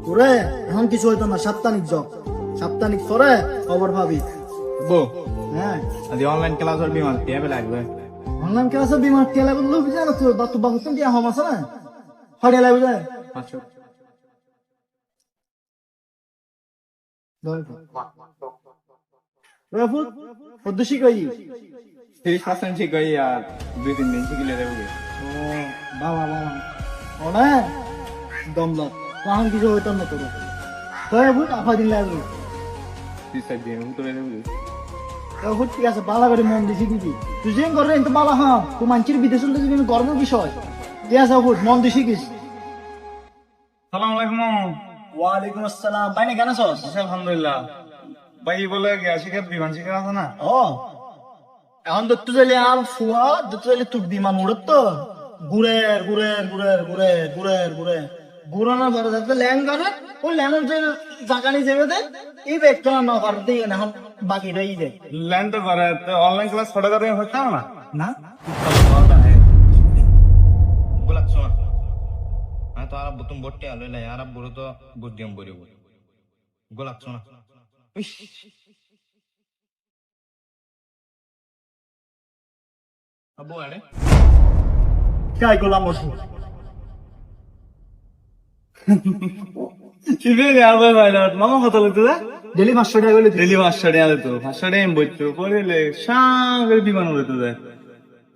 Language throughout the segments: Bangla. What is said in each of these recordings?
তোরে এখন কিছু হইতো না, সাপ্তাহিক জব, সাপ্তাহিক পরে খবর পাবি। বো হ্যাঁ, আদি অনলাইন ক্লাস আর বিমান টিয়াবে লাগবে অনলাইন ক্লাসে বিমান কেলা বললো বুঝা না, তোর বাতু বাবু দিয়া হম আছে না, হড়ে লাগবে যায়। 500 রাফুল পদ্মশী কই? 30% ঠিক হই আর 2-3 দিন শিখলে দেবো। ও বাবা বাবা, ও না দমলা তখন কিছু হইতো না তোর। রাফুল আফা দিন লাগবে। 30 দিন উঠে দেবো। রাফুল ঠিক আছে, বালা করে মন দিছি দিবি, তুই যেন করে তো বালা। হ্যাঁ, তুই মানছির বিদেশ কিন্তু গর্ব বিষয়। ঠিক আছে রাফুল, মন দিছি কিস। সালাম আলাইকুম। ওয়ালাইকুম আসসালাম, ভাই না কেন আছস? আলহামদুলিল্লাহ। ভাই বলে গিয়া শিখে বিমান শিখে আছে না? ও এখন তো তুই চলে আর ফুয়া চলে তুই বিমান উড়ত তো ঘুরে ঘুরে ঘুরে ঘুরে ঘুরে ঘুরে ঘুরানোর পরে যাতে ল্যান্ড করে, ওই ল্যান্ডের যে জাগানি যাবে দে এই ব্যক্তি না করতে এখন বাকি রই দে ল্যান্ড তো করে অনলাইন ক্লাস ফটো করে হচ্ছে না না। গোলাপ শোনা আমি তো আরব তুমি বটে আলো লাই আরব বড় তো বুদ্ধিম বড় গোলাপ শোনা আবু আরে কাই গোলাম মশু শিখে যাবে ভাই না মামা কত লাগতে দে ডেলি 500 টাকা করে দিলি। ডেলি 500 টাকা দিত 500 টাকা এম বইতো পড়লে সাগর বিমান উড়তে দেয়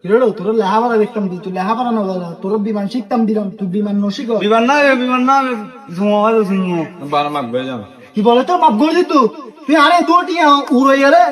কিরো তোর লেহাপাড়া দেখতাম, তুই লেহাপাড়া না তোর বিমান শিখতাম দিলাম, তুই বিমান নশিক বিমান না ধোঁয়া হয় শুনো 12 মাস বেজে যাবে কি বলে তো মাপ করে দিত তুই। আরে তোর টিয়া উড়ে গেলে